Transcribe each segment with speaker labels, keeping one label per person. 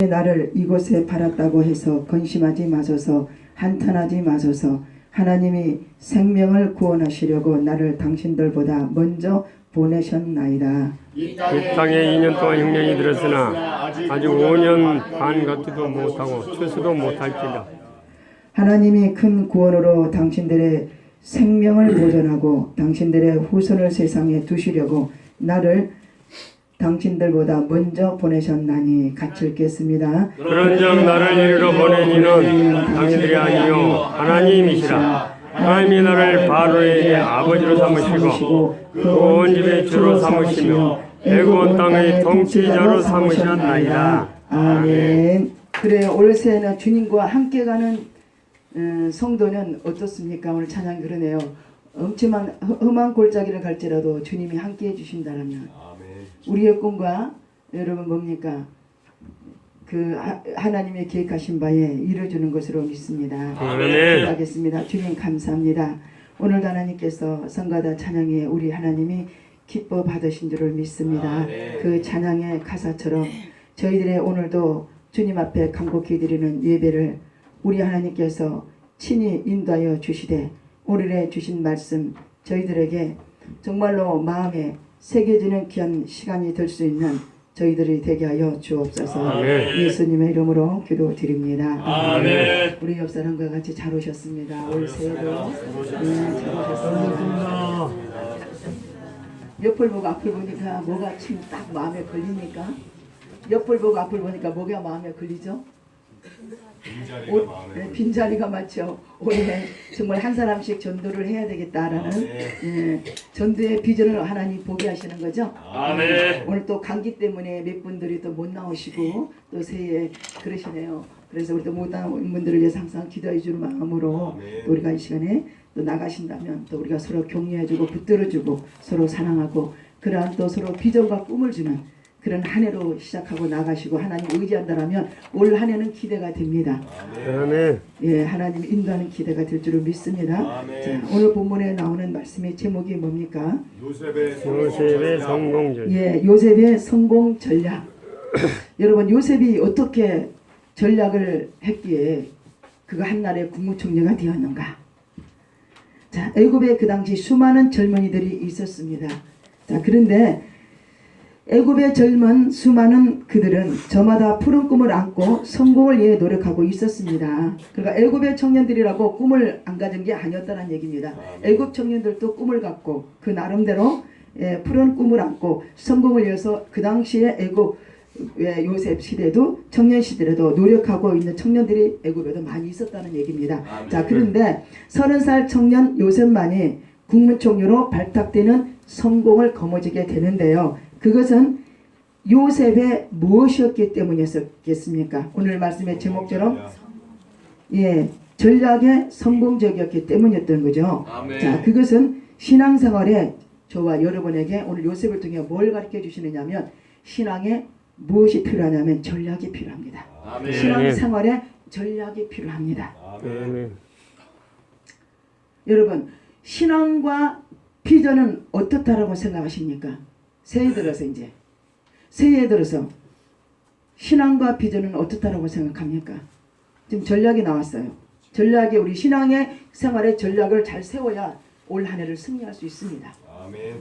Speaker 1: 나를 이곳에 팔았다고 해서 근심하지 마소서. 한탄하지 마소서. 하나님이 생명을 구원하시려고 나를 당신들보다 먼저 보내셨나이다.
Speaker 2: 이 땅에 2년 동안 흉년이 들었으나 아직 5년 반 걷지도 못하고 추수도 못할지라.
Speaker 1: 하나님이 큰 구원으로 당신들의 생명을 보존하고 당신들의 후손을 세상에 두시려고 나를 당신들보다 먼저 보내셨나니. 같이 읽겠습니다.
Speaker 2: 그런즉 나를 이리로 보낸 이는 당신들이 아니요 하나님이시라. 하나님이 나를 바로에게 아버지로 삼으시고 그 온 집의 주로 삼으시며 애굽 땅의 통치자로 삼으셨나이다.
Speaker 1: 아멘. 그래, 올 새해는 주님과 함께 가는 성도는 어떻습니까? 오늘 찬양 그러네요. 엄청난 험한 골짜기를 갈지라도 주님이 함께 해주신다면 우리의 꿈과 여러분 뭡니까? 그 하나님의 계획하신 바에 이루어주는 것으로 믿습니다. 기도하겠습니다. 주님 감사합니다. 오늘도 하나님께서 성가다 찬양에 우리 하나님이 기뻐 받으신 줄을 믿습니다. 그 찬양의 가사처럼 저희들의 오늘도 주님 앞에 간곡히 드리는 예배를 우리 하나님께서 친히 인도하여 주시되 오늘의 주신 말씀 저희들에게 정말로 마음에 새겨지는 귀한 시간이 될 수 있는 저희들이 되게 하여 주옵소서. 아멘. 예수님의 이름으로 기도드립니다.
Speaker 2: 아멘.
Speaker 1: 우리 옆 사람과 같이 잘 오셨습니다. 올 새해도 잘 오셨습니다. 옆을 보고 앞을 보니까 뭐가 참 딱 마음에 걸립니까? 옆을 보고 앞을 보니까 뭐가 마음에 걸리죠? 빈자리가 많죠. 올해 정말 한 사람씩 전도를 해야 되겠다라는 전도의 비전을 하나님 보게 하시는 거죠.
Speaker 2: 아멘.
Speaker 1: 오늘 또 감기 때문에 몇 분들이 또 못 나오시고 또 새해에 그러시네요. 그래서 우리 또 못 나온 분들을 위해서 항상 기도해 주는 마음으로 또 우리가 이 시간에 또 나가신다면 또 우리가 서로 격려해주고 붙들어주고 서로 사랑하고 그러한 또 서로 비전과 꿈을 주는 그런 한 해로 시작하고 나가시고 하나님 의지한다면 올 한 해는 기대가 됩니다.
Speaker 2: 아멘.
Speaker 1: 예, 하나님 인도하는 기대가 될 줄을 믿습니다. 자, 오늘 본문에 나오는 말씀의 제목이 뭡니까?
Speaker 2: 요셉의 성공 전략.
Speaker 1: 예, 요셉의 성공 전략. 여러분 요셉이 어떻게 전략을 했기에 그가 한날의 국무총리가 되었는가? 자, 애굽에 그 당시 수많은 젊은이들이 있었습니다. 자, 그런데 애굽의 젊은 수많은 그들은 저마다 푸른 꿈을 안고 성공을 위해 노력하고 있었습니다. 그러니까 애굽의 청년들이라고 꿈을 안 가진 게 아니었다는 얘기입니다. 애굽 청년들도 꿈을 갖고 그 나름대로 푸른 꿈을 안고 성공을 위해서 그 당시에 애굽의 요셉 시대도 청년 시대에도 노력하고 있는 청년들이 애굽에도 많이 있었다는 얘기입니다. 자, 그런데 30살 청년 요셉만이 국무총리로 발탁되는 성공을 거머쥐게 되는데요. 그것은 요셉의 무엇이었기 때문이었겠습니까? 오늘 말씀의 제목처럼 전략의 성공적이었기 때문이었던 거죠. 아멘. 자, 그것은 신앙생활에 저와 여러분에게 오늘 요셉을 통해 뭘 가르쳐 주시느냐면 신앙에 무엇이 필요하냐면 전략이 필요합니다. 아멘. 신앙생활에 전략이 필요합니다. 아멘. 여러분 신앙과 비전은 어떻다라고 생각하십니까? 새해 들어서 신앙과 비전은 어떻다라고 생각합니까? 지금 전략이 나왔어요. 전략이 우리 신앙의 생활의 전략을 잘 세워야 올 한 해를 승리할 수 있습니다. 아멘.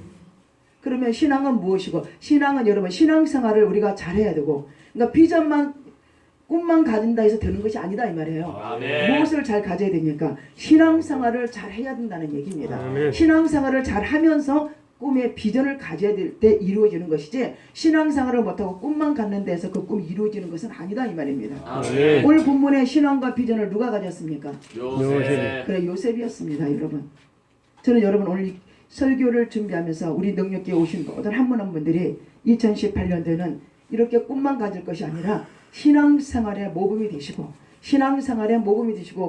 Speaker 1: 그러면 신앙은 무엇이고? 신앙은 여러분 신앙생활을 우리가 잘해야 되고 그러니까 비전만 꿈만 가진다 해서 되는 것이 아니다 이 말이에요. 아멘. 무엇을 잘 가져야 됩니까? 신앙생활을 잘 해야 된다는 얘기입니다. 아멘. 신앙생활을 잘 하면서 꿈의 비전을 가져야 될 때 이루어지는 것이지 신앙생활을 못하고 꿈만 갖는 데서 그 꿈이 이루어지는 것은 아니다 이 말입니다. 아멘. 오늘 본문의 신앙과 비전을 누가 가졌습니까? 요셉. 그래 요셉이었습니다. 여러분 저는 여러분 오늘 이 설교를 준비하면서 우리 능력교회 오신 모든 한 분 한 분들이 2018년도에는 이렇게 꿈만 가질 것이 아니라 신앙생활의 모범이 되시고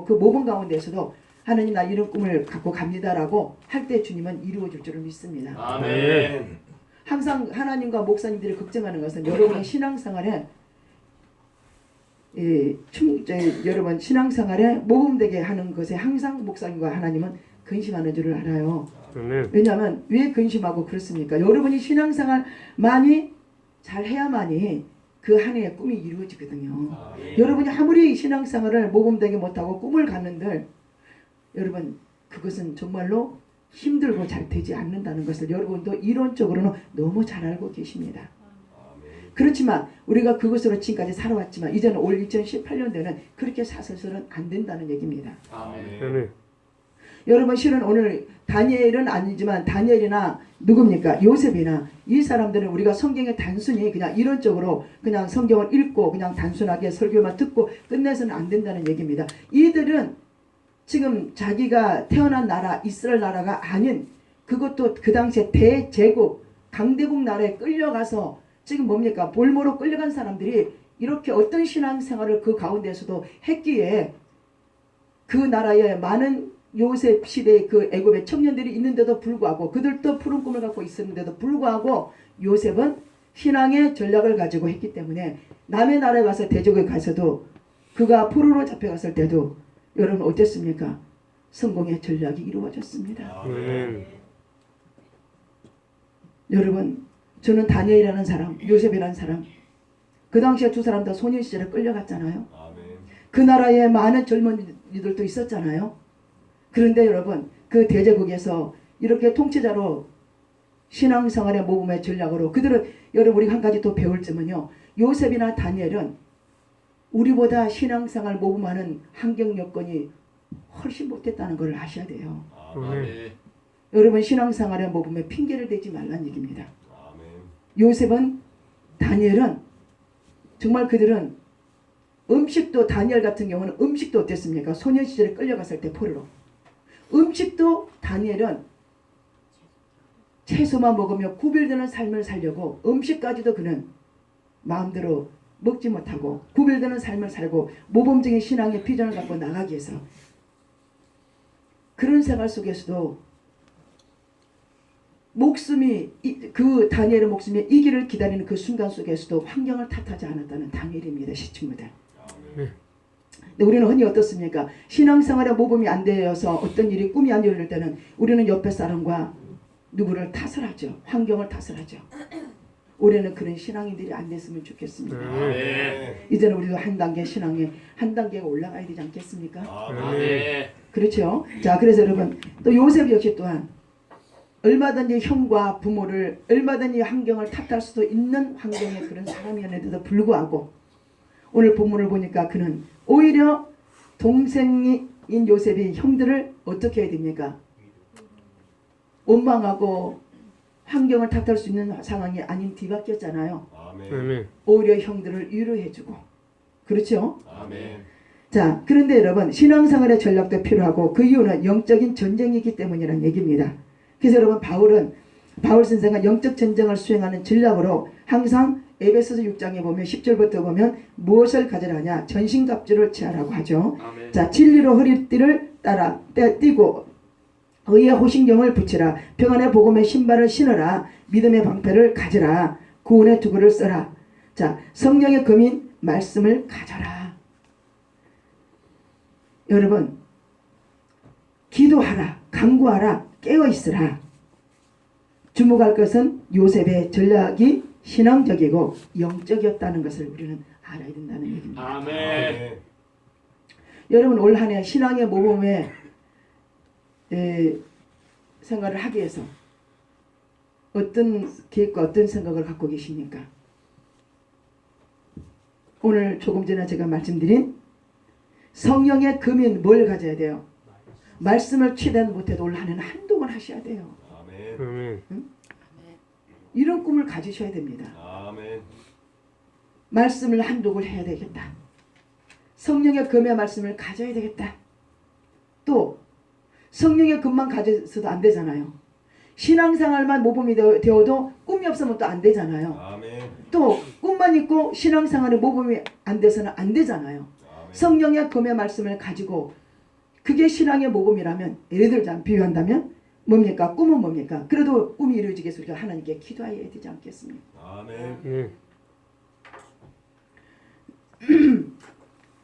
Speaker 1: 그 모범 가운데서도 하나님 나 이런 꿈을 갖고 갑니다라고 할 때 주님은 이루어줄 줄을 믿습니다. 아멘. 항상 하나님과 목사님들이 걱정하는 것은 여러분의 신앙생활에 여러분 신앙생활에 모범되게 하는 것에 항상 목사님과 하나님은 근심하는 줄을 알아요. 왜냐하면 왜 근심하고 그렇습니까? 여러분이 신앙생활 많이 잘 해야만이 그 한 해의 꿈이 이루어지거든요. 여러분이 아무리 신앙생활을 모범되게 못하고 꿈을 갖는들 여러분 그것은 정말로 힘들고 잘 되지 않는다는 것을 여러분도 이론적으로는 너무 잘 알고 계십니다. 그렇지만 우리가 그것으로 지금까지 살아왔지만 이제는 올 2018년도에는 그렇게 사서서는 안 된다는 얘기입니다.
Speaker 2: 아멘.
Speaker 1: 여러분 실은 오늘 다니엘은 아니지만 다니엘이나 누굽니까? 요셉이나 이 사람들은 우리가 성경에 단순히 그냥 이론적으로 그냥 성경을 읽고 그냥 단순하게 설교만 듣고 끝내서는 안 된다는 얘기입니다. 이들은 지금 자기가 태어난 나라 이스라엘 나라가 아닌 그것도 그 당시에 대제국 강대국 나라에 끌려가서 지금 뭡니까? 볼모로 끌려간 사람들이 이렇게 어떤 신앙생활을 그 가운데서도 했기에 그 나라에 많은 요셉 시대의 그 애굽의 청년들이 있는데도 불구하고 그들도 푸른 꿈을 갖고 있었는데도 불구하고 요셉은 신앙의 전략을 가지고 했기 때문에 남의 나라에 가서 대적에 가서도 그가 포로로 잡혀갔을 때도 여러분 어땠습니까? 성공의 전략이 이루어졌습니다. 여러분 저는 다니엘이라는 사람 요셉이라는 사람 그 당시에 두 사람 다 소년 시절에 끌려갔잖아요. 그 나라에 많은 젊은이들도 있었잖아요. 그런데 여러분 그 대제국에서 이렇게 통치자로 신앙생활의 모범의 전략으로 그들은 여러분 우리 한 가지 또 배울 점은요. 요셉이나 다니엘은 우리보다 신앙생활 모범하는 환경 여건이 훨씬 못했다는 걸 아셔야 돼요. 여러분 신앙생활의 모범에 핑계를 대지 말란 얘기입니다. 요셉은 다니엘은 정말 그들은 음식도 다니엘 같은 경우는 음식도 어땠습니까? 소년 시절에 끌려갔을 때 포로로 음식도 다니엘은 채소만 먹으며 구별되는 삶을 살려고 음식까지도 그는 마음대로 먹지 못하고 구별되는 삶을 살고 모범적인 신앙의 비전을 갖고 나가기 위해서 그런 생활 속에서도 목숨이 그 다니엘의 목숨이 이 길을 기다리는 그 순간 속에서도 환경을 탓하지 않았다는 다니엘입니다. 시청자들. 근데 우리는 흔히 어떻습니까? 신앙생활의 모범이 안 되어서 어떤 일이 꿈이 안 열릴 때는 우리는 옆에 사람과 누구를 탓을 하죠. 환경을 탓을 하죠. 올해는 그런 신앙인들이 안 됐으면 좋겠습니다. 이제는 우리도 한 단계 신앙에 한 단계가 올라가야 되지 않겠습니까? 그렇죠. 자, 그래서 여러분 또 요셉 역시 또한 얼마든지 형과 부모를 얼마든지 환경을 탓할 수도 있는 환경의 그런 사람이었는데도 불구하고 오늘 본문을 보니까 그는 오히려 동생인 요셉이 형들을 어떻게 해야 됩니까? 원망하고 환경을 탓할 수 있는 상황이 아닌 뒤바뀌었잖아요. 오히려 형들을 위로해주고 그렇죠? 자, 그런데 여러분 신앙생활의 전략도 필요하고 그 이유는 영적인 전쟁이기 때문이라는 얘기입니다. 그래서 여러분 바울 선생은 영적 전쟁을 수행하는 전략으로 항상 에베소서 6장에 보면 10절부터 보면 무엇을 가져라냐 전신갑주를 취하라고 하죠. 자, 진리로 허리띠를 따라 떼고 의의 호신경을 붙이라 평안의 복음의 신발을 신으라 믿음의 방패를 가져라 구원의 투구를 써라. 자, 성령의 금인 말씀을 가져라. 여러분 기도하라 간구하라 깨어있으라. 주목할 것은 요셉의 전략이 신앙적이고 영적이었다는 것을 우리는 알아야 된다는 얘기입니다. 여러분 올 한 해 신앙의 모범에 생활을 하기 위해서 어떤 계획과 어떤 생각을 갖고 계십니까? 오늘 조금 전에 제가 말씀드린 성령의 금인 뭘 가져야 돼요? 말씀을 최대한 못해도 올 한 해는 한동안 하셔야 돼요. 응? 이런 꿈을 가지셔야 됩니다. 말씀을 한독을 해야 되겠다. 성령의 금의 말씀을 가져야 되겠다. 또 성령의 금만 가져서도 안 되잖아요. 신앙생활만 모범이 되어도 꿈이 없으면 또 안 되잖아요. 또 꿈만 있고 신앙생활의 모범이 안 돼서는 안 되잖아요. 성령의 금의 말씀을 가지고 그게 신앙의 모범이라면 예를 들자면 비유한다면 뭡니까? 꿈은 뭡니까? 그래도 꿈이 이루어지게 해서 우리가 하나님께 기도해야 되지 않겠습니까?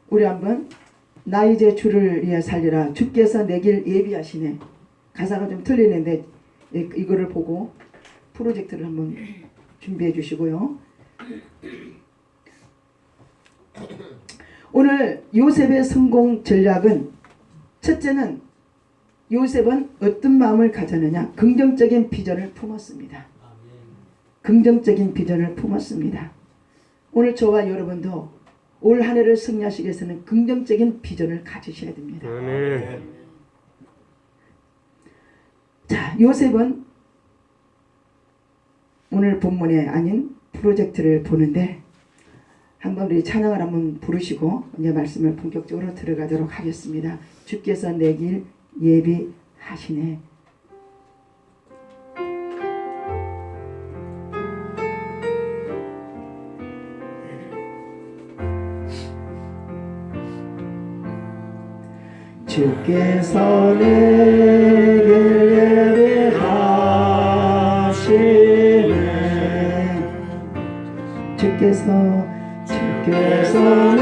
Speaker 1: 우리 한번 나 이제 주를 위해 살리라 주께서 내 길 예비하시네. 가사가 좀 틀리는데 이거를 보고 프로젝트를 한번 준비해 주시고요. 오늘 요셉의 성공 전략은 첫째는 요셉은 어떤 마음을 가졌느냐? 긍정적인 비전을 품었습니다. 긍정적인 비전을 품었습니다. 오늘 저와 여러분도 올 한 해를 승리하시기 위해서는 긍정적인 비전을 가지셔야 됩니다. 자, 요셉은 오늘 본문에 아닌 프로젝트를 보는데 한번 우리 찬양을 한번 부르시고 이제 말씀을 본격적으로 들어가도록 하겠습니다. 주께서 내 길 예비하시네. 주께서 내 길 예비하시네. 주께서 내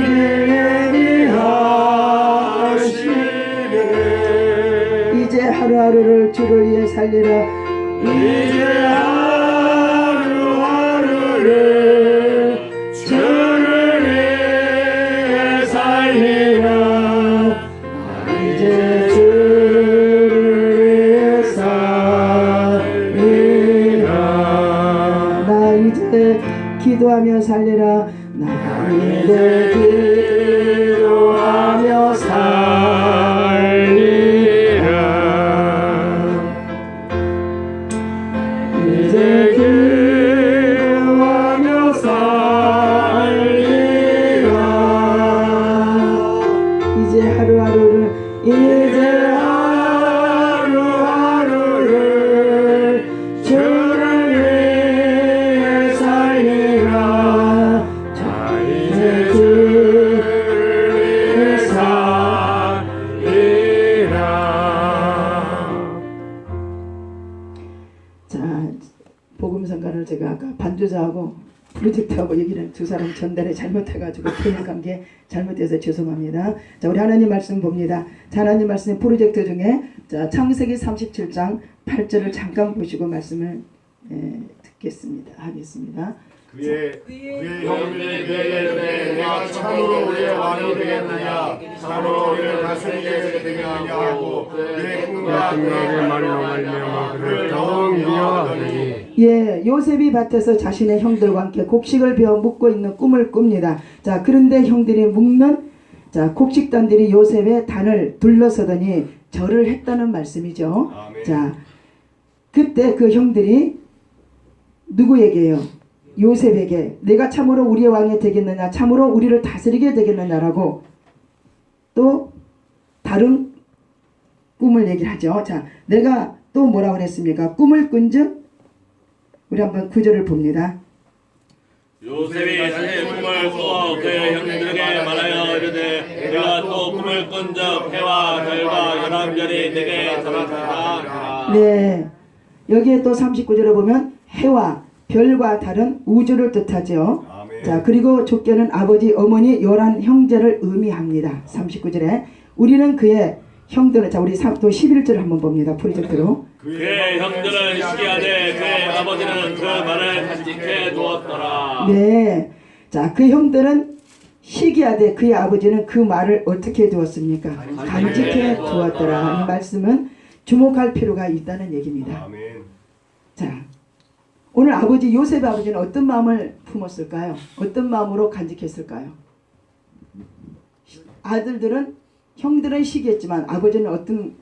Speaker 1: 길 예비하시네. 이제 하루하루를 주를 위해 살리라. 이제 하루하루를 주를 위해 살리라. 이제 주를 위해 살리라. 나 이제 기도하며 살리라. 나 이제 기도하며 살리라. 이제 기도하며 살리라. 이제 하루하루를 주를 위해 살리라. 자, 이제 주를 위해 살리라. 자, 복음성가를 제가 아까 반주자하고 프로젝트하고 얘기를 두 사람 전달에 잘못해가지고 표현 관계 잘못해서 죄송합니다. 자, 우리 하나님 말씀 봅니다. 자, 하나님 말씀 프로젝트 중에 자, 창세기 37장 8절을 잠깐 보시고 말씀을 하겠습니다.
Speaker 3: 그의 형들이 그에게 이르되 내가 참으로 우리의 왕이 되겠느냐 참으로 우리를 다스리게 되겠느냐 하고 그의 꿈과 그의 말로 말미암아 그를 더욱 미워하더니
Speaker 1: 예, 요셉이 밭에서 자신의 형들과 함께 곡식을 베어 묵고 있는 꿈을 꿉니다. 자, 그런데 형들이 묵는 자, 곡식단들이 요셉의 단을 둘러서더니 절을 했다는 말씀이죠.
Speaker 3: 아멘.
Speaker 1: 자, 그때 그 형들이 누구에게요? 요셉에게 내가 참으로 우리의 왕이 되겠느냐 참으로 우리를 다스리게 되겠느냐라고 또 다른 꿈을 얘기를 하죠. 자, 내가 또 뭐라고 그랬습니까? 꿈을 꾼즉 우리 한번 구절을 봅니다.
Speaker 4: 요셉이 자신의 꿈을 꾸어 그의 형들에게 말하여 이르되 내가 또 꿈을 꾼즉 해와 달과 열왕별이 내게 나타나니라.
Speaker 1: 네, 여기에 또 39절에 보면 해와 별과 다른 우주를 뜻하죠.
Speaker 3: 아멘.
Speaker 1: 자, 그리고 족계는 아버지, 어머니, 11 형제를 의미합니다. 39절에 우리는 그의 형들을 자, 우리 또 11절을 한번 봅니다. 프로젝트로.
Speaker 4: 그의 형들은 시기하되 그의 아버지는 그 말을 간직해 두었더라.
Speaker 1: 네, 자, 그 형들은 시기하되 그의 아버지는 그 말을 어떻게 두었습니까? 간직해 두었더라. 이 말씀은 주목할 필요가 있다는 얘기입니다.
Speaker 3: 아멘.
Speaker 1: 자, 오늘 아버지 요셉의 아버지는 어떤 마음을 품었을까요? 어떤 마음으로 간직했을까요? 아들들은 형들은 시기했지만 아버지는 어떤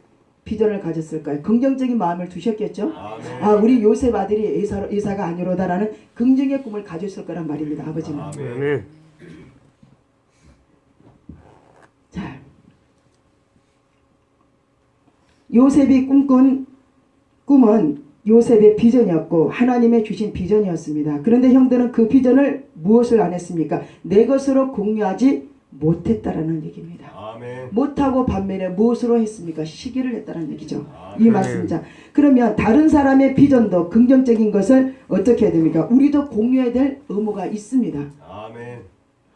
Speaker 1: 비전을 가졌을까요? 긍정적인 마음을 두셨겠죠?
Speaker 3: 아멘.
Speaker 1: 아, 우리 요셉 아들이 이사가 아니로다라는 긍정의 꿈을 가졌을 거란 말입니다. 아버지는.
Speaker 3: 아멘.
Speaker 1: 자, 요셉이 꿈꾼 꿈은 요셉의 비전이었고 하나님의 주신 비전이었습니다. 그런데 형들은 그 비전을 무엇을 안 했습니까? 내 것으로 공유하지 못했다라는 얘기입니다.
Speaker 3: 아멘.
Speaker 1: 못하고 반면에 무엇으로 했습니까? 시기를 했다는 얘기죠.
Speaker 3: 아멘.
Speaker 1: 이 말씀자. 그러면 다른 사람의 비전도 긍정적인 것을 어떻게 해야 됩니까? 우리도 공유해야 될 의무가 있습니다.
Speaker 3: 아멘.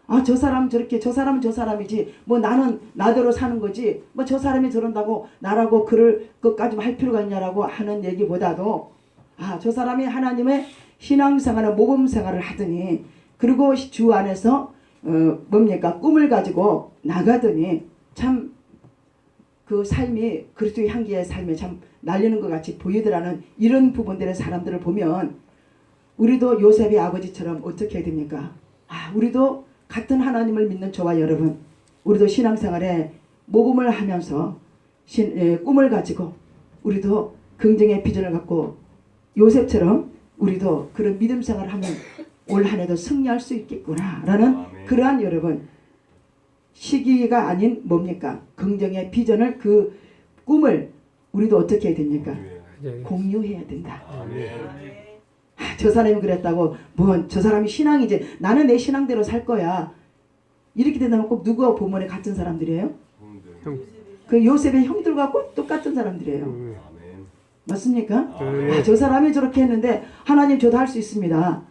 Speaker 1: 아, 저 사람 저렇게, 저 사람은 저 사람이지, 뭐 나는 나대로 사는 거지, 뭐 저 사람이 저런다고 나라고 그럴 것까지 할 필요가 있냐라고 하는 얘기보다도 아, 저 사람이 하나님의 신앙생활을 모범생활을 하더니 그리고 주 안에서 뭡니까 꿈을 가지고 나가더니 참 그 삶이 그리스도의 향기의 삶에 참 날리는 것 같이 보이더라는 이런 부분들의 사람들을 보면 우리도 요셉의 아버지처럼 어떻게 해야 됩니까? 우리도 같은 하나님을 믿는 저와 여러분, 우리도 신앙생활에 모범을 하면서 꿈을 가지고 우리도 긍정의 비전을 갖고 요셉처럼 우리도 그런 믿음 생활을 하면 올 한 해도 승리할 수 있겠구나라는 그러한 여러분 시기가 아닌 뭡니까? 긍정의 비전을 그 꿈을 우리도 어떻게 해야 됩니까? 공유해야 된다. 저 사람이 그랬다고 뭐 저 사람이 신앙이지 나는 내 신앙대로 살 거야. 이렇게 된다면 꼭 누구와 본문에 같은 사람들이에요? 그 요셉의 형들과 꼭 똑같은 사람들이에요. 맞습니까? 저 사람이 저렇게 했는데 하나님 저도 할 수 있습니다.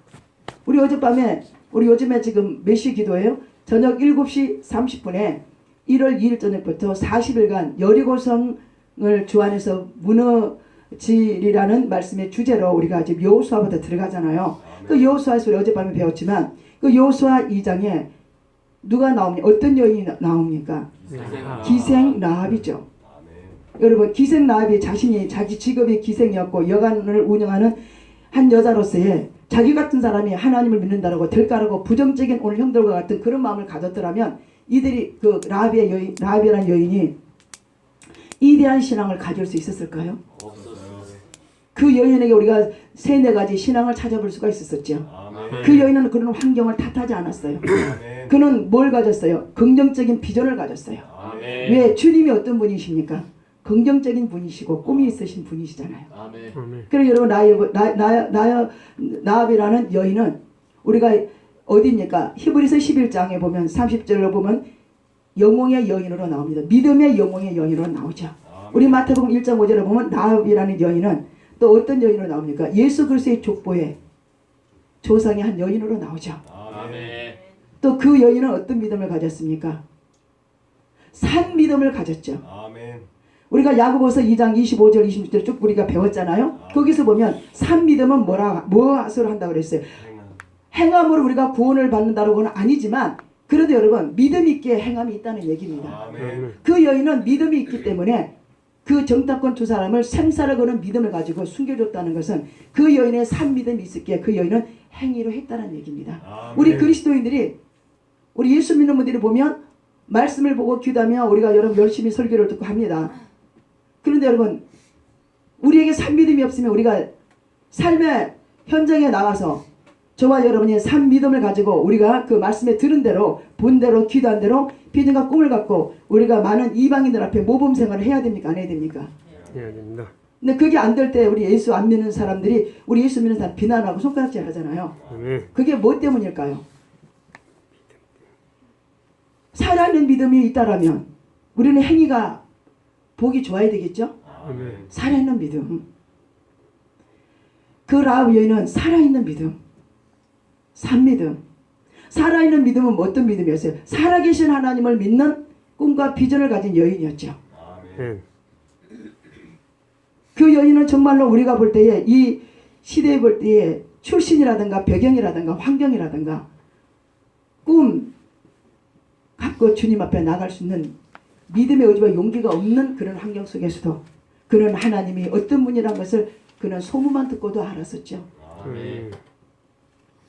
Speaker 1: 우리 어젯밤에 우리 요즘에 지금 몇 시 기도예요? 저녁 7시 30분에 1월 2일 저녁부터 40일간 여리고성을 주 안에서 무너지리라는 말씀의 주제로 우리가 지금 여호수아부터 들어가잖아요. 그 여호수아에서 우리 어젯밤에 배웠지만 그 여호수아 2장에 누가 나옵니까? 어떤 여인이 나옵니까? 기생 라합이죠. 여러분 기생 라합이 자신이 자기 직업이 기생이었고 여관을 운영하는 한 여자로서의 자기 같은 사람이 하나님을 믿는다라고 될까라고 부정적인 오늘 형들과 같은 그런 마음을 가졌더라면 이들이 그 라합이라는 여인이 이대한 신앙을 가질 수 있었을까요? 그 여인에게 우리가 3-4가지 신앙을 찾아볼 수가 있었죠. 그 여인은 그런 환경을 탓하지 않았어요. 그는 뭘 가졌어요? 긍정적인 비전을 가졌어요. 왜? 주님이 어떤 분이십니까? 긍정적인 분이시고 꿈이 있으신 분이시잖아요. 그래서 여러분 라합이라는 여인은 우리가 어디입니까? 히브리서 11장에 보면 30절로 보면 영웅의 여인으로 나옵니다. 믿음의 영웅의 여인으로 나오죠. 우리 마태복음 1장 5절에 보면 라합이라는 여인은 또 어떤 여인으로 나옵니까? 예수 그리스도의 족보에 조상의 한 여인으로 나오죠. 또 그 여인은 어떤 믿음을 가졌습니까? 산 믿음을 가졌죠. 우리가 야고보서 2장 25절 26절 쭉 우리가 배웠잖아요. 거기서 보면 산 믿음은 무엇을 한다고 그랬어요? 행함으로 우리가 구원을 받는다고는 아니지만 그래도 여러분 믿음 있게 행함이 있다는 얘기입니다. 그 여인은 믿음이 있기 때문에 그 정탐꾼 2사람을 생사를 거는 믿음을 가지고 숨겨줬다는 것은 그 여인의 산 믿음이 있었기에 그 여인은 행위로 했다는 얘기입니다. 우리 그리스도인들이 우리 예수 믿는 분들이 보면 말씀을 보고 기도하며 우리가 여러분 열심히 설교를 듣고 합니다. 그런데 여러분 우리에게 산 믿음이 없으면 우리가 삶의 현장에 나가서 저와 여러분이 산 믿음을 가지고 우리가 그 말씀에 들은 대로 본 대로 기도한 대로 비전과 꿈을 갖고 우리가 많은 이방인들 앞에 모범 생활을 해야 됩니까? 안 해야 됩니까?
Speaker 2: 해야 됩니다.
Speaker 1: 근데 그게 안 될 때 우리 예수 안 믿는 사람들이 우리 예수 믿는 사람 비난하고 손가락질 하잖아요. 그게 뭐 때문일까요? 살아있는 믿음이 있다라면 우리는 행위가 보기 좋아야 되겠죠? 살아있는 믿음. 그 라합 여인은 살아있는 믿음. 산 믿음. 살아있는 믿음은 어떤 믿음이었어요? 살아계신 하나님을 믿는 꿈과 비전을 가진 여인이었죠. 그 여인은 정말로 우리가 볼 때에 이 시대에 볼 때에 출신이라든가 배경이라든가 환경이라든가 꿈 갖고 주님 앞에 나갈 수 있는 믿음의 의지와 용기가 없는 그런 환경 속에서도 그는 하나님이 어떤 분이라는 것을 그는 소문만 듣고도 알았었죠.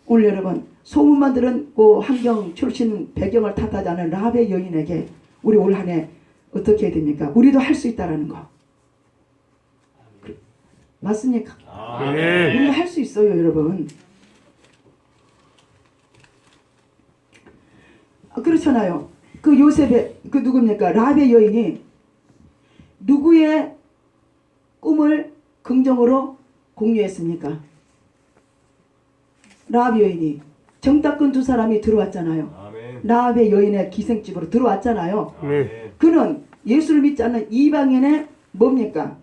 Speaker 1: 오늘 여러분 소문만 들은 그 환경 출신 배경을 탓하지 않은 라합의 여인에게 우리 올 한 해 어떻게 해야 됩니까? 우리도 할 수 있다라는 거 맞습니까? 우리도 할 수 있어요 여러분. 그렇잖아요. 그 요셉의 그 누굽니까? 라합의 여인이 누구의 꿈을 긍정으로 공유했습니까? 라합 여인이 정탐꾼 2사람이 들어왔잖아요. 라합의 여인의 기생집으로 들어왔잖아요. 그는 예수를 믿지 않는 이방인의 뭡니까?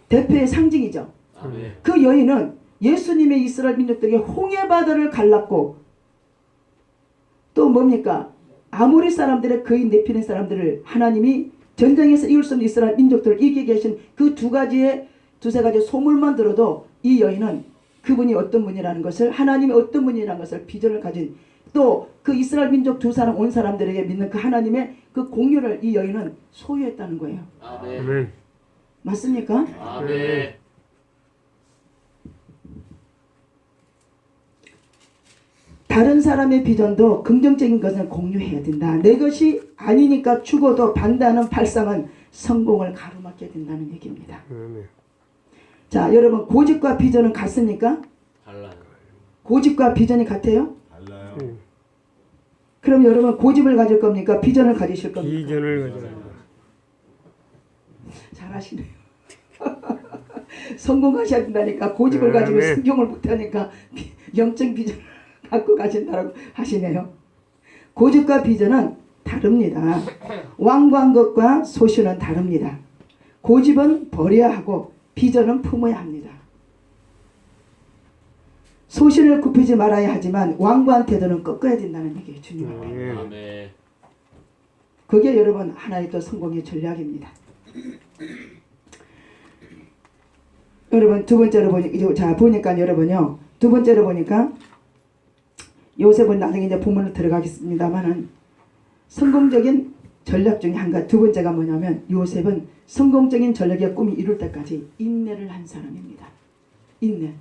Speaker 1: 대표의 상징이죠. 그 여인은 예수님의 이스라엘 민족들에게 홍해바다를 갈랐고 또 뭡니까? 아모리 사람들의 거인 네피린 사람들을 하나님이 전쟁에서 이길 수 없는 이스라엘 민족들을 이기게 하신 그 2-3가지 소물만 들어도 이 여인은 그분이 어떤 분이라는 것을 하나님이 어떤 분이라는 것을 비전을 가진 또 그 이스라엘 민족 두 사람 온 사람들에게 믿는 그 하나님의 그 공유를 이 여인은 소유했다는 거예요.
Speaker 4: 아멘.
Speaker 2: 아멘.
Speaker 1: 맞습니까?
Speaker 4: 아멘.
Speaker 1: 다른 사람의 비전도 긍정적인 것을 공유해야 된다. 내 것이 아니니까 죽어도 반대하는 발상은 성공을 가로막게 된다는 얘기입니다.
Speaker 2: 아멘.
Speaker 1: 자, 여러분 고집과 비전은 같습니까?
Speaker 4: 달라요.
Speaker 1: 고집과 비전이 같아요?
Speaker 3: 달라요.
Speaker 1: 그럼 여러분 고집을 가질 겁니까? 비전을 가지실 겁니까?
Speaker 2: 비전을 가져라.
Speaker 1: 잘하시네요. 성공하셔야 된다니까 고집을 가지고
Speaker 2: 아멘.
Speaker 1: 성공을 못하니까 영적 비전을 갖고 가신다고 하시네요. 고집과 비전은 다릅니다. 완고한 것과 소신은 다릅니다. 고집은 버려야 하고 비전은 품어야 합니다. 소신을 굽히지 말아야 하지만 완고한 태도는 꺾어야 된다는 얘기예요. 주님 앞에.
Speaker 2: 아멘.
Speaker 4: 아멘.
Speaker 1: 그게 여러분 하나의 또 성공의 전략입니다. 여러분 두 번째로 보니까 여러분요. 두 번째로 보니까 요셉은 나중에 이제 본문으로 들어가겠습니다만은 성공적인 전략 중에 한 가지 두 번째가 뭐냐면 요셉은 성공적인 전략의 꿈이 이룰 때까지 인내를 한 사람입니다. 인내.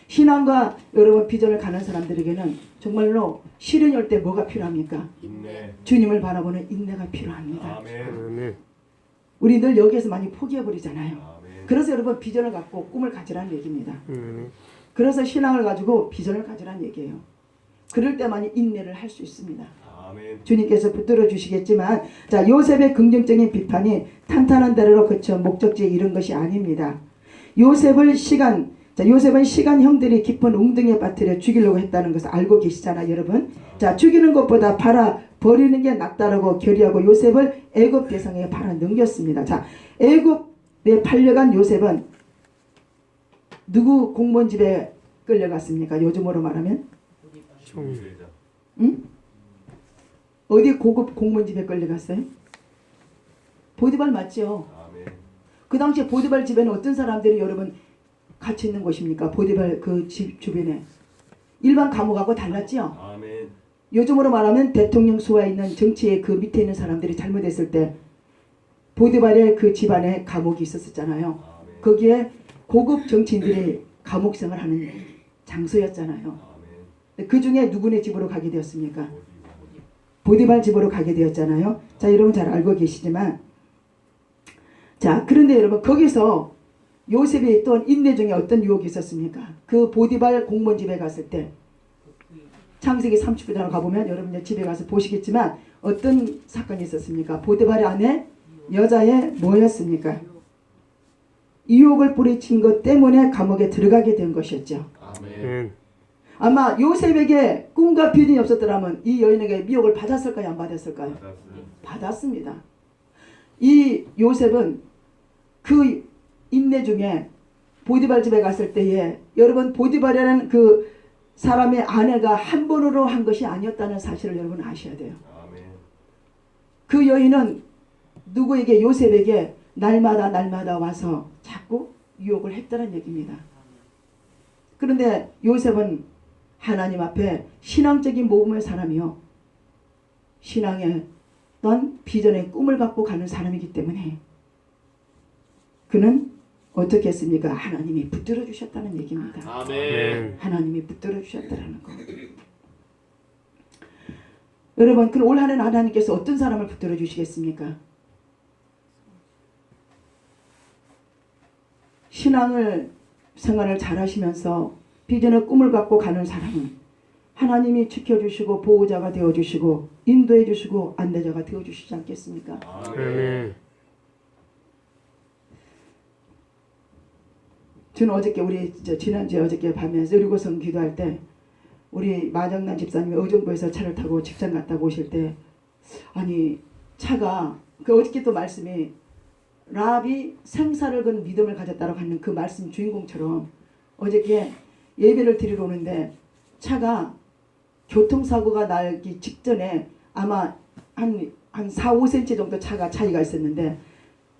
Speaker 1: 신앙과 여러분 비전을 가는 사람들에게는 정말로 시련이 올 때 뭐가 필요합니까?
Speaker 3: 인내.
Speaker 1: 주님을 바라보는 인내가 필요합니다.
Speaker 3: 아멘.
Speaker 2: 아멘.
Speaker 1: 우리 늘 여기에서 많이 포기해버리잖아요.
Speaker 3: 아멘.
Speaker 1: 그래서 여러분 비전을 갖고 꿈을 가지라는 얘기입니다.
Speaker 2: 아멘.
Speaker 1: 그래서 신앙을 가지고 비전을 가지라는 얘기예요. 그럴 때만이 인내를 할 수 있습니다.
Speaker 3: 아멘.
Speaker 1: 주님께서 붙들어 주시겠지만 자 요셉의 긍정적인 비판이 탄탄한 대로로 그쳐 목적지에 이른 것이 아닙니다. 요셉은 시간 형들이 깊은 웅덩이에 빠뜨려 죽이려고 했다는 것을 알고 계시잖아요, 여러분. 자 죽이는 것보다 버리는 게 낫다라고 결의하고 요셉을 애굽 대성에 팔아 넘겼습니다. 자 애굽에 팔려간 요셉은 누구 공무원 집에 끌려갔습니까? 요즘으로 말하면
Speaker 3: 종세자.
Speaker 1: 응? 어디 고급 공무원 집에 끌려갔어요? 보디발 맞죠?
Speaker 3: 아멘.
Speaker 1: 그 당시에 보디발 집에는 어떤 사람들이 여러분 같이 있는 곳입니까? 보디발 그 집 주변에 일반 감옥하고 달랐죠?
Speaker 3: 아멘.
Speaker 1: 요즘으로 말하면 대통령 수하에 있는 정치의 그 밑에 있는 사람들이 잘못했을 때 보디발의 그 집안에 감옥이 있었잖아요.
Speaker 3: 아멘.
Speaker 1: 거기에 고급 정치인들이 감옥 생활을 하는 장소였잖아요.
Speaker 3: 아멘.
Speaker 1: 그 중에 누구네 집으로 가게 되었습니까? 보디발 집으로 가게 되었잖아요. 자, 여러분 잘 알고 계시지만 자, 그런데 여러분 거기서 요셉이 또한 인내 중에 어떤 유혹이 있었습니까? 그 보디발 공무원 집에 갔을 때 창세기 39장을 가보면 여러분 이제 집에 가서 보시겠지만 어떤 사건이 있었습니까? 보디발의 아내 여자의 뭐였습니까? 유혹을 뿌리친 것 때문에 감옥에 들어가게 된 것이었죠.
Speaker 3: 아멘.
Speaker 1: 아마 요셉에게 꿈과 비전이 없었더라면 이 여인에게 미혹을 받았을까요? 안 받았을까요?
Speaker 3: 받았어요.
Speaker 1: 받았습니다. 이 요셉은 그 인내 중에 보디발 집에 갔을 때에 여러분 보디발이라는 그 사람의 아내가 한 번으로 한 것이 아니었다는 사실을 여러분 아셔야 돼요.
Speaker 3: 아멘.
Speaker 1: 그 여인은 누구에게 요셉에게 날마다 와서 자꾸 유혹을 했다는 얘기입니다. 그런데 요셉은 하나님 앞에 신앙적인 모범의 사람이요. 신앙의 어떤 비전의 꿈을 갖고 가는 사람이기 때문에 그는 어떻게 했습니까? 하나님이 붙들어 주셨다는 얘기입니다.
Speaker 4: 아멘.
Speaker 1: 하나님이 붙들어 주셨다는 거. 여러분, 그럼 올 한해는 하나님께서 어떤 사람을 붙들어 주시겠습니까? 신앙을 생활을 잘 하시면서 비전의 꿈을 갖고 가는 사람은 하나님이 지켜주시고 보호자가 되어주시고 인도해주시고 안내자가 되어주시지 않겠습니까?
Speaker 2: 아멘.
Speaker 1: 저는 어저께 지난주에 어저께 밤에 여리고성 기도할 때 우리 마정란 집사님이 의정부에서 차를 타고 직장 갔다 오실 때 아니 차가 그 어저께 또 말씀이 라합이 생사를 건 믿음을 가졌다고 하는 그 말씀 주인공처럼 어저께 예배를 드리러 오는데 차가 교통사고가 나기 직전에 아마 한 4, 5cm 정도 차이가 있었는데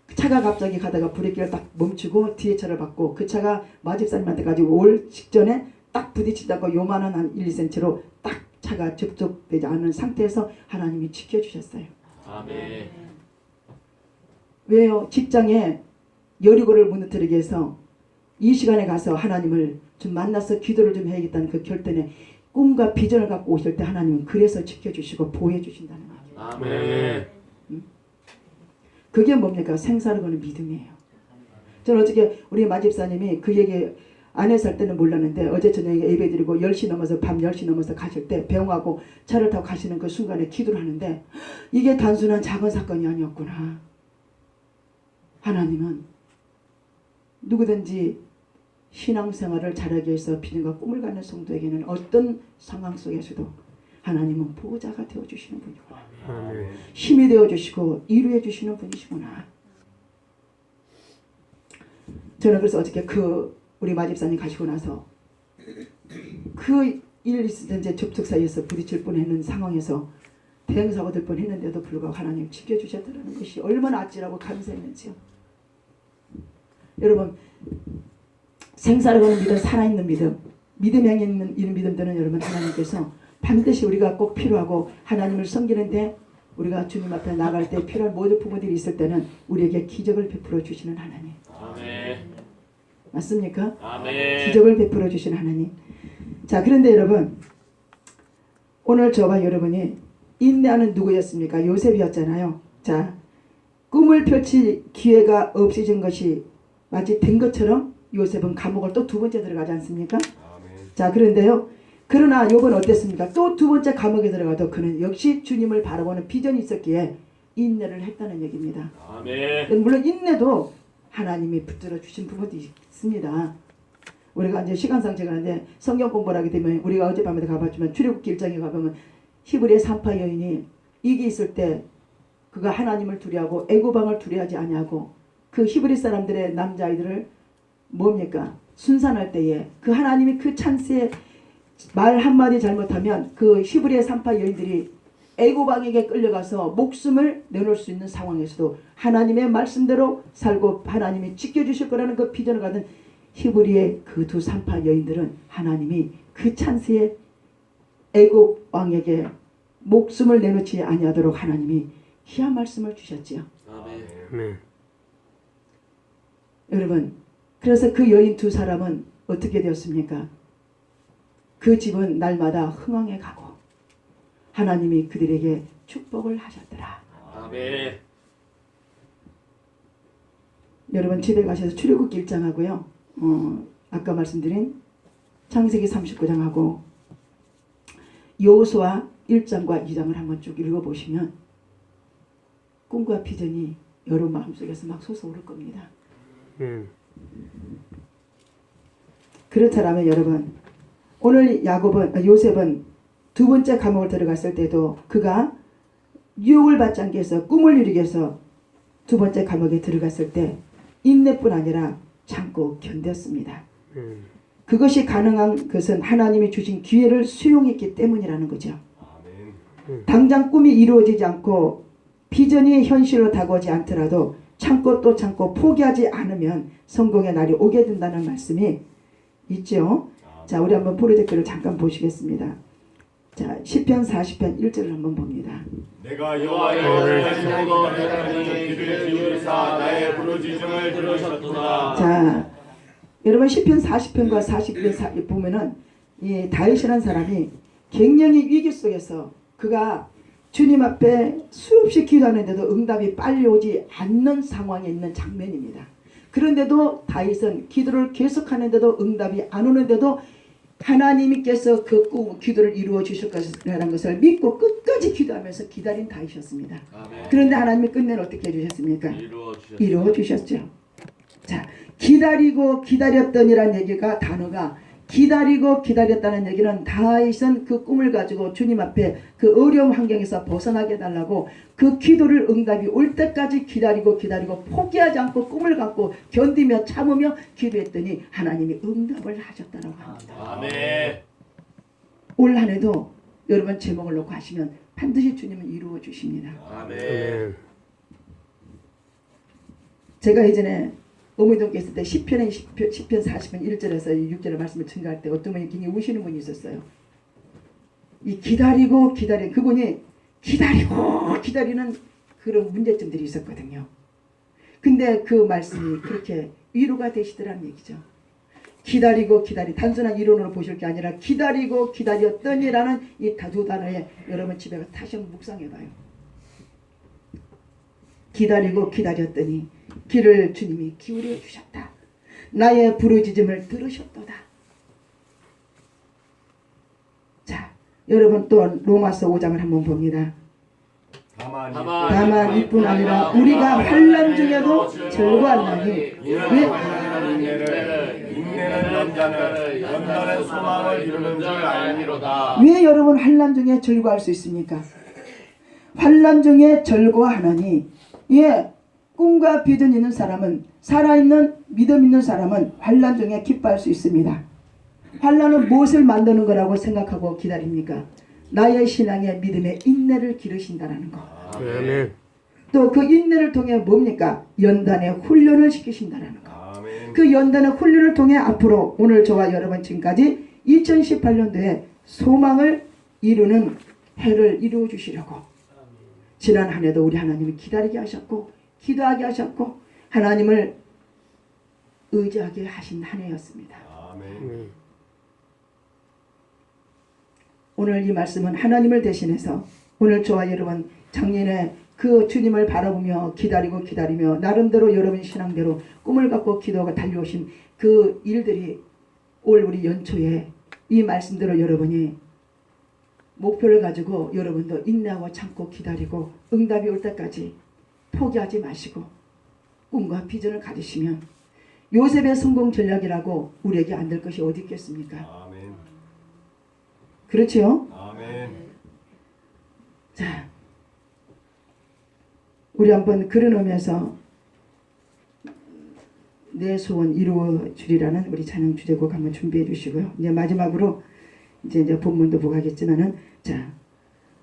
Speaker 1: 그 차가 갑자기 가다가 브레이크를 딱 멈추고 뒤에 차를 받고 그 차가 마집사님한테 가지고 올 직전에 딱 부딪히다가 요만한 한 1, 2cm로 딱 차가 접촉되지 않은 상태에서 하나님이 지켜주셨어요.
Speaker 4: 아멘.
Speaker 1: 왜요? 직장에 여리고를 무너뜨리기 위해서 이 시간에 가서 하나님을 좀 만나서 기도를 좀 해야겠다는 그 결단에 꿈과 비전을 갖고 오실 때 하나님은 그래서 지켜주시고 보호해 주신다는 거예요.
Speaker 4: 아멘.
Speaker 1: 그게 뭡니까? 생사를 거는 믿음이에요. 저는 어저께 우리 마집사님이 그 얘기 안에 살 때는 몰랐는데 어제 저녁에 예배 드리고 10시 넘어서 밤 10시 넘어서 가실 때 배웅하고 차를 타고 가시는 그 순간에 기도를 하는데 이게 단순한 작은 사건이 아니었구나. 하나님은 누구든지 신앙생활을 잘하기 위해서 비전과 꿈을 갖는 성도에게는 어떤 상황 속에서도 하나님은 보호자가 되어주시는 분이구나. 힘이 되어주시고 이루해 주시는 분이시구나. 저는 그래서 어저께 우리 마집사님 가시고 나서 그 일 있을 때 접촉 사이에서 부딪힐 뻔했는 상황에서 대형사고 될 뻔했는데도 불구하고 하나님 지켜주셨다는 것이 얼마나 아찔하고 감사했는지요. 여러분 생사를 거는 믿음, 살아있는 믿음, 믿음 향해 있는 이런 믿음들은 여러분 하나님께서 반드시 우리가 꼭 필요하고 하나님을 섬기는데 우리가 주님 앞에 나갈 때 필요한 모든 부분들이 있을 때는 우리에게 기적을 베풀어 주시는 하나님.
Speaker 4: 아멘.
Speaker 1: 맞습니까?
Speaker 4: 아멘.
Speaker 1: 기적을 베풀어 주시는 하나님. 자, 그런데 여러분 오늘 저와 여러분이 인내하는 누구였습니까? 요셉이었잖아요. 자, 꿈을 펼칠 기회가 없어진 것이 마치 된 것처럼 요셉은 감옥을 또 두 번째 들어가지 않습니까? 자, 그런데요. 그러나 욥은 어땠습니까? 또 두 번째 감옥에 들어가도 그는 역시 주님을 바라보는 비전이 있었기에 인내를 했다는 얘기입니다.
Speaker 4: 아멘.
Speaker 1: 물론 인내도 하나님이 붙들어 주신 부분도 있습니다. 우리가 이제 시간상 제가는데 성경 공부를 하게 되면 우리가 어젯밤에도 가봤지만 출애굽기 1장에 가보면 히브리의 산파 여인이 이게 있을 때 그가 하나님을 두려워하고 애고방을 두려워하지 아니하고 그 히브리 사람들의 남자아이들을 뭡니까? 순산할 때에 그 하나님이 그 찬스에 말 한마디 잘못하면 그 히브리의 산파 여인들이 애고방에게 끌려가서 목숨을 내놓을 수 있는 상황에서도 하나님의 말씀대로 살고 하나님이 지켜주실 거라는 그 비전을 가진 히브리의 그 두 산파 여인들은 하나님이 그 찬스에 애고왕에게 목숨을 내놓지 아니하도록 하나님이 귀한 말씀을 주셨지요.
Speaker 4: 아멘.
Speaker 1: 여러분, 그래서 그 여인 두 사람은 어떻게 되었습니까? 그 집은 날마다 흥황해 가고 하나님이 그들에게 축복을 하셨더라.
Speaker 4: 아멘.
Speaker 1: 여러분 집에 가셔서 출애굽기 1장하고요. 아까 말씀드린 창세기 39장하고 여호수아 1장과 2장을 한번 쭉 읽어보시면 꿈과 비전이 여러분 마음속에서 막 솟아오를 겁니다. 그렇다면 여러분 오늘 요셉은 두 번째 감옥을 들어갔을 때도 그가 유혹을 받지 않기 위해서 꿈을 이루기 위해서 두 번째 감옥에 들어갔을 때 인내뿐 아니라 참고 견뎠습니다. 그것이 가능한 것은 하나님이 주신 기회를 수용했기 때문이라는 거죠. 당장 꿈이 이루어지지 않고 비전이 현실로 다가오지 않더라도 참고 또 참고 포기하지 않으면 성공의 날이 오게 된다는 말씀이 있죠. 자, 우리 한번 프로젝트를 잠깐 보시겠습니다. 자, 시편 40편 1절을 한번 봅니다.
Speaker 3: 내가 여호와의 기도하니 귀를 기울이사 나의 부르짖음을 들으셨도다.
Speaker 1: 자, 여러분 시편 40편과 41편 보면은 이 다윗이라는 사람이 굉장히 위기 속에서 그가 주님 앞에 수없이 기도하는데도 응답이 빨리 오지 않는 상황에 있는 장면입니다. 그런데도 다윗은 기도를 계속하는데도 응답이 안 오는데도 하나님께서 그 기도를 이루어 주실 것이라는 것을 믿고 끝까지 기도하면서 기다린 다윗이었습니다. 그런데 하나님이 끝내는 어떻게 해주셨습니까? 이루어 주셨죠. 자, 기다리고 기다렸더니란 얘기가 단어가 기다리고 기다렸다는 얘기는 다윗은 그 꿈을 가지고 주님 앞에 그 어려운 환경에서 벗어나게 해달라고 그 기도를 응답이 올 때까지 기다리고 포기하지 않고 꿈을 갖고 견디며 참으며 기도했더니 하나님이 응답을 하셨다고 합니다.
Speaker 4: 아멘.
Speaker 1: 올 한 해도 여러분 제목을 놓고 하시면 반드시 주님은 이루어 주십니다.
Speaker 4: 아멘.
Speaker 1: 제가 예전에 어머니동께 있을 때 시편 40편 1절에서 6절의 말씀을 증가할 때 어떤 분이 굉장히 우시는 분이 있었어요. 이 기다리고 그분이 기다리고 기다리는 그런 문제점들이 있었거든요. 근데 그 말씀이 그렇게 위로가 되시더라는 얘기죠. 기다리고 단순한 이론으로 보실 게 아니라 기다리고 기다렸더니라는 이 두 단어에 여러분 집에 가서 다시 한번 묵상해봐요. 기다리고 기다렸더니 귀를 주님이 기울여 주셨다. 나의 부르짖음을 들으셨도다. 자, 여러분 또 로마서 5장을 한번 봅니다. 다만 이뿐 아니라 우리가 환난 중에도 즐거워하나니
Speaker 3: 인내는 연단의 소망을 이루는 줄 알미로다.
Speaker 1: 왜 여러분 환난 중에 즐거워할 수 있습니까? 환난 중에 즐거워하나니 꿈과 비전 있는 사람은 살아있는 믿음 있는 사람은 환난 중에 기뻐할 수 있습니다. 환난은 무엇을 만드는 거라고 생각하고 기다립니까? 나의 신앙의 믿음의 인내를 기르신다는 거.
Speaker 2: 아멘.
Speaker 1: 또 그 인내를 통해 뭡니까? 연단의 훈련을 시키신다는 거. 그 연단의 훈련을 통해 앞으로 오늘 저와 여러분 지금까지 2018년도에 소망을 이루는 해를 이루어 주시려고 지난 한 해도 우리 하나님을 기다리게 하셨고 기도하게 하셨고 하나님을 의지하게 하신 한 해였습니다. 오늘 이 말씀은 하나님을 대신해서 오늘 저와 여러분 작년에 그 주님을 바라보며 기다리며 나름대로 여러분 신앙대로 꿈을 갖고 기도가 달려오신 그 일들이 올 우리 연초에 이 말씀대로 여러분이 목표를 가지고 여러분도 인내하고 참고 기다리고 응답이 올 때까지 포기하지 마시고 꿈과 비전을 가지시면 요셉의 성공 전략이라고 우리에게 안 될 것이 어디 있겠습니까?
Speaker 3: 아멘.
Speaker 1: 그렇지요?
Speaker 3: 아멘.
Speaker 1: 자, 우리 한번 그런 의미에서 내 소원 이루어 주리라는 우리 찬양 주제곡 한번 준비해 주시고요. 이제 마지막으로 이제 본문도 보고 가겠지만은 자,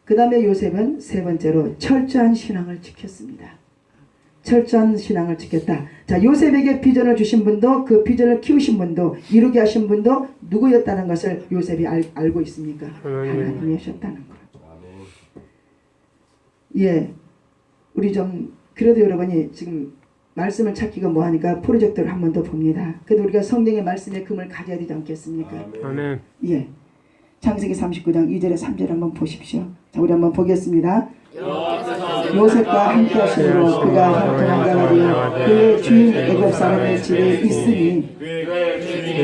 Speaker 1: 그 다음에 요셉은 세 번째로 철저한 신앙을 지켰습니다. 철저한 신앙을 지켰다. 자, 요셉에게 비전을 주신 분도 그 비전을 키우신 분도 이루게 하신 분도 누구였다는 것을 요셉이 알고 있습니까? 하나님이셨다는 거. 예, 우리 좀 그래도 여러분이 지금 말씀을 찾기가 뭐하니까 프로젝트를 한 번 더 봅니다. 그래도 우리가 성경의 말씀에 금을 가져야 되지 않겠습니까?
Speaker 2: 아멘.
Speaker 1: 예, 창세기 39장 2절에 3절 한번 보십시오. 자, 우리 한번 보겠습니다. 요셉과 함께 하시므로 그가 형통한 자가 되어 그의 주인 애굽 사람의 집에 있으니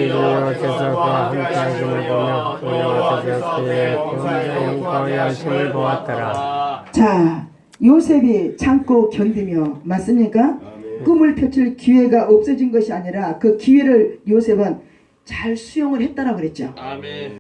Speaker 2: 여호와께서 그와 함께 하심을 보며 여호와께서 그의 공자인 양심을 보았더라.
Speaker 1: 자, 요셉이 참고 견디며 맞습니까? 꿈을 펼칠 기회가 없어진 것이 아니라 그 기회를 요셉은 잘 수용을 했다라고 그랬죠.
Speaker 4: 아멘.